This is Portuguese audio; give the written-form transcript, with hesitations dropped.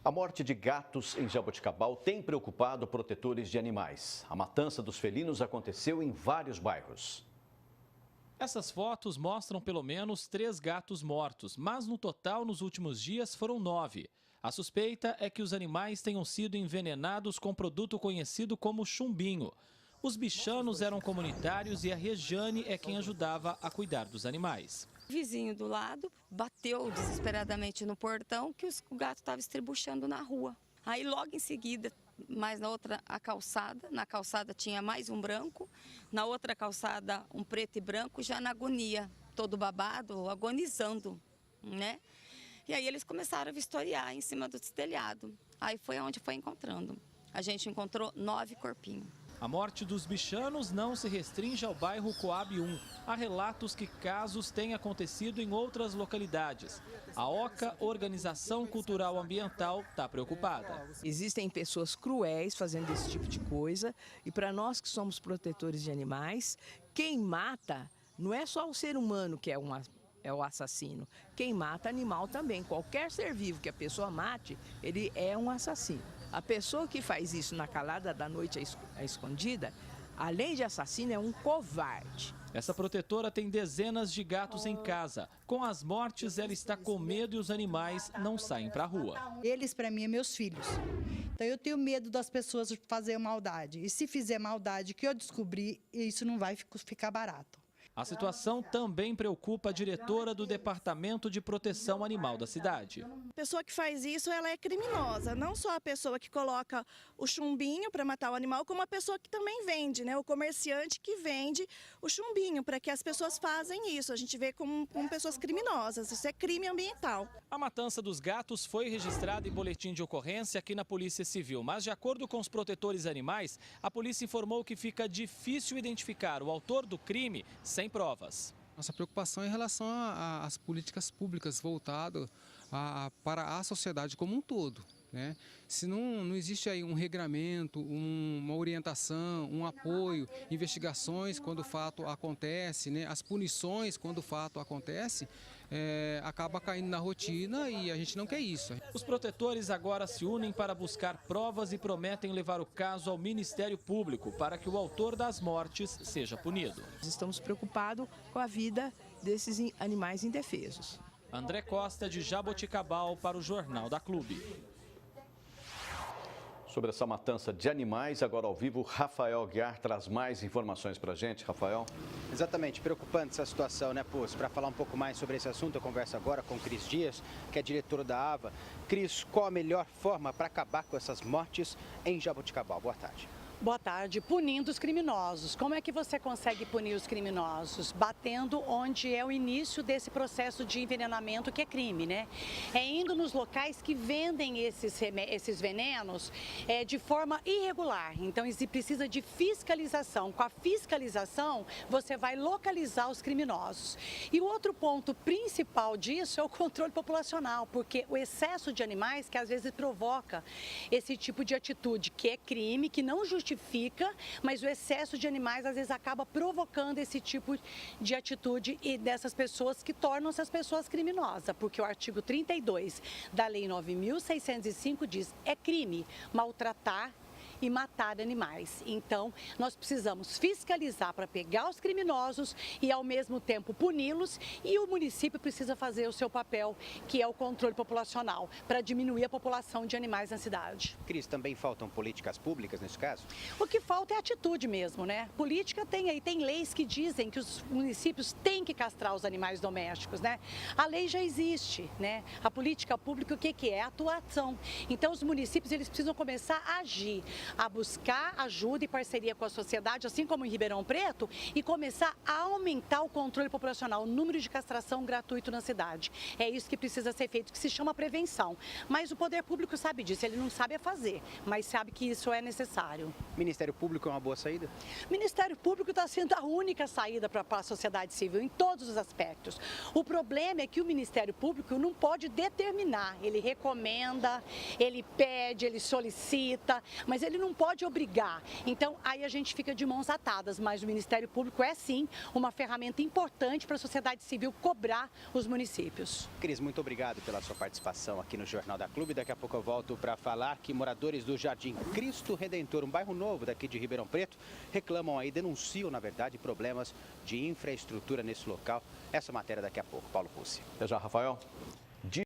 A morte de gatos em Jaboticabal tem preocupado protetores de animais. A matança dos felinos aconteceu em vários bairros. Essas fotos mostram pelo menos 3 gatos mortos, mas no total, nos últimos dias, foram 9. A suspeita é que os animais tenham sido envenenados com produto conhecido como chumbinho. Os bichanos eram comunitários e a Regiane é quem ajudava a cuidar dos animais. O vizinho do lado bateu desesperadamente no portão que o gato estava estribuchando na rua. Aí logo em seguida, mais na outra a calçada, na calçada tinha mais um branco, na outra calçada um preto e branco, já na agonia, todo babado, agonizando, né? E aí eles começaram a vistoriar em cima do telhado. Aí foi onde foi encontrando. A gente encontrou 9 corpinhos. A morte dos bichanos não se restringe ao bairro Coab 1. Há relatos que casos têm acontecido em outras localidades. A OCA, Organização Cultural Ambiental, está preocupada. Existem pessoas cruéis fazendo esse tipo de coisa e para nós que somos protetores de animais, quem mata não é só o ser humano que é o assassino. Quem mata animal também. Qualquer ser vivo que a pessoa mate, ele é um assassino. A pessoa que faz isso na calada da noite à escondida, além de assassino, é um covarde. Essa protetora tem dezenas de gatos em casa. Com as mortes, ela está com medo e os animais não saem para a rua. Eles, para mim, são meus filhos. Então, eu tenho medo das pessoas fazer maldade. E se fizer maldade que eu descobrir, isso não vai ficar barato. A situação também preocupa a diretora do Departamento de Proteção Animal da cidade. A pessoa que faz isso, ela é criminosa. Não só a pessoa que coloca o chumbinho para matar o animal, como a pessoa que também vende, né? O comerciante que vende o chumbinho, para que as pessoas fazem isso. A gente vê como pessoas criminosas. Isso é crime ambiental. A matança dos gatos foi registrada em boletim de ocorrência aqui na Polícia Civil, mas de acordo com os protetores animais, a polícia informou que fica difícil identificar o autor do crime sem provas. Nossa preocupação é em relação às políticas públicas voltadas para a sociedade como um todo, né? Se não existe aí um regramento, uma orientação, um apoio, investigações quando o fato acontece, né? As punições quando o fato acontece, acaba caindo na rotina e a gente não quer isso. Os protetores agora se unem para buscar provas e prometem levar o caso ao Ministério Público para que o autor das mortes seja punido. Estamos preocupados com a vida desses animais indefesos. André Costa, de Jaboticabal, para o Jornal da Clube. Sobre essa matança de animais, agora ao vivo, Rafael Guiar traz mais informações para a gente. Rafael? Exatamente, preocupante essa situação, né, Puz? Para falar um pouco mais sobre esse assunto, eu converso agora com Cris Dias, que é diretor da AVA. Cris, qual a melhor forma para acabar com essas mortes em Jaboticabal? Boa tarde. Boa tarde. Punindo os criminosos. Como é que você consegue punir os criminosos? Batendo onde é o início desse processo de envenenamento que é crime, né? É indo nos locais que vendem esses venenos de forma irregular. Então, precisa de fiscalização. Com a fiscalização, você vai localizar os criminosos. E o outro ponto principal disso é o controle populacional, porque o excesso de animais que às vezes provoca esse tipo de atitude, que é crime, que não justifica, mas o excesso de animais às vezes acaba provocando esse tipo de atitude e dessas pessoas que tornam essas pessoas criminosas, porque o artigo 32 da Lei 9.605 diz é crime maltratar e matar animais. Então, nós precisamos fiscalizar para pegar os criminosos e, ao mesmo tempo, puni-los, e o município precisa fazer o seu papel, que é o controle populacional, para diminuir a população de animais na cidade. Cris, também faltam políticas públicas nesse caso? O que falta é atitude mesmo, né? Política tem leis que dizem que os municípios têm que castrar os animais domésticos, né? A lei já existe, né? A política pública, o que é? Atuação. Então, os municípios, eles precisam começar a agir, a buscar ajuda e parceria com a sociedade, assim como em Ribeirão Preto, e começar a aumentar o controle populacional, o número de castração gratuito na cidade. É isso que precisa ser feito, que se chama prevenção. Mas o poder público sabe disso, ele não sabe fazer, mas sabe que isso é necessário. Ministério Público é uma boa saída? O Ministério Público está sendo a única saída para a sociedade civil, em todos os aspectos. O problema é que o Ministério Público não pode determinar, ele recomenda, ele pede, ele solicita, mas ele ele não pode obrigar. Então, aí a gente fica de mãos atadas, mas o Ministério Público é sim uma ferramenta importante para a sociedade civil cobrar os municípios. Cris, muito obrigado pela sua participação aqui no Jornal da Clube. Daqui a pouco eu volto para falar que moradores do Jardim Cristo Redentor, um bairro novo daqui de Ribeirão Preto, reclamam aí, denunciam, na verdade, problemas de infraestrutura nesse local. Essa matéria daqui a pouco. Paulo Pucci. Até já, Rafael.